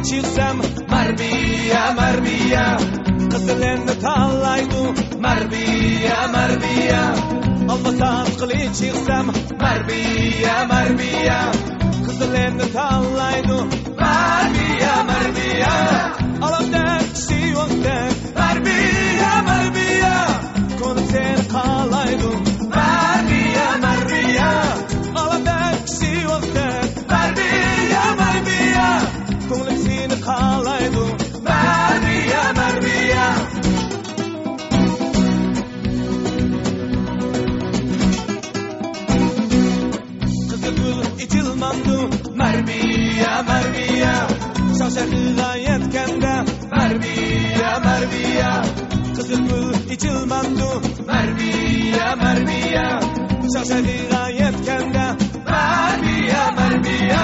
çıksam Marbiya, Marbiya Kızılını tallaydu Marbiya, Marbiya Almasam kılıç çıksam Marbiya, Marbiya Kızılını tallaydu Marbiya, Marbiya Alamda kişi yokta Marbiya, Marbiya Konu sen kalaydu Marbiya, Marbiya Alamda kişi yokta Marbiya, Marbiya Konu sen kalaydu Marbiya, Marbiya İtilmandu Marbiya, Marbiya Şaşarığa yetkende Marbiya, Marbiya Kızıl gül içilmandu Marbiya, Marbiya Şaşarığa yetkende Marbiya, Marbiya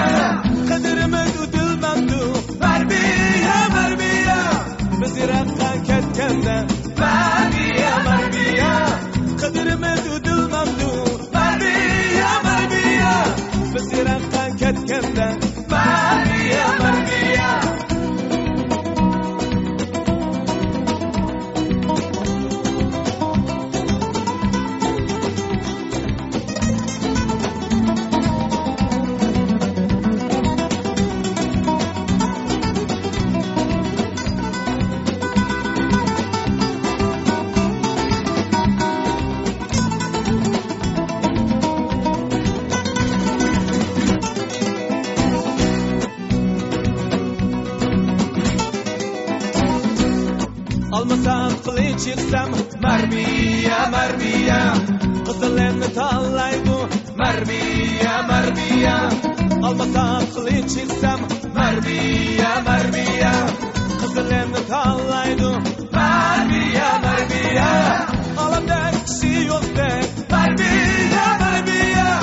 Kaderimiz ödülmandu Marbiya, Marbiya Bizi rakkan ketkende Marbiya, Marbiya Kaderimiz ödülmandu Marbiya, Marbiya Bizi rakkan ketkende Marbiya, Marbiya Almasam kılıç çıksam Marbiya, Marbiya Kızılını tallaydu Marbiya, Marbiya Almasam kılıç çıksam Marbiya, Marbiya Kızılını tallaydu Marbiya, Marbiya Alamda kişi yokta Marbiya, Marbiya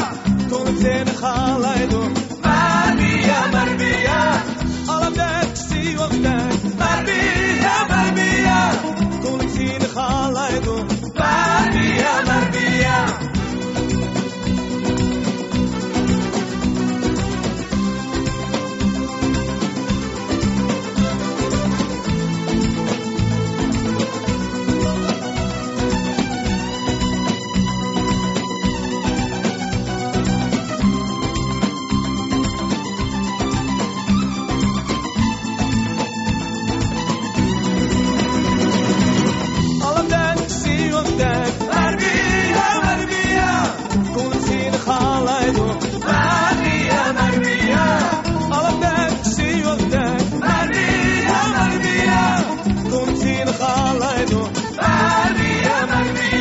Konu seni kalaydu Marbiya, Marbiya Alamda kişi yokta Marbiya, Marbiya Konu seni kalaydu Marbiya, Marbiya Marbiya, Marbiya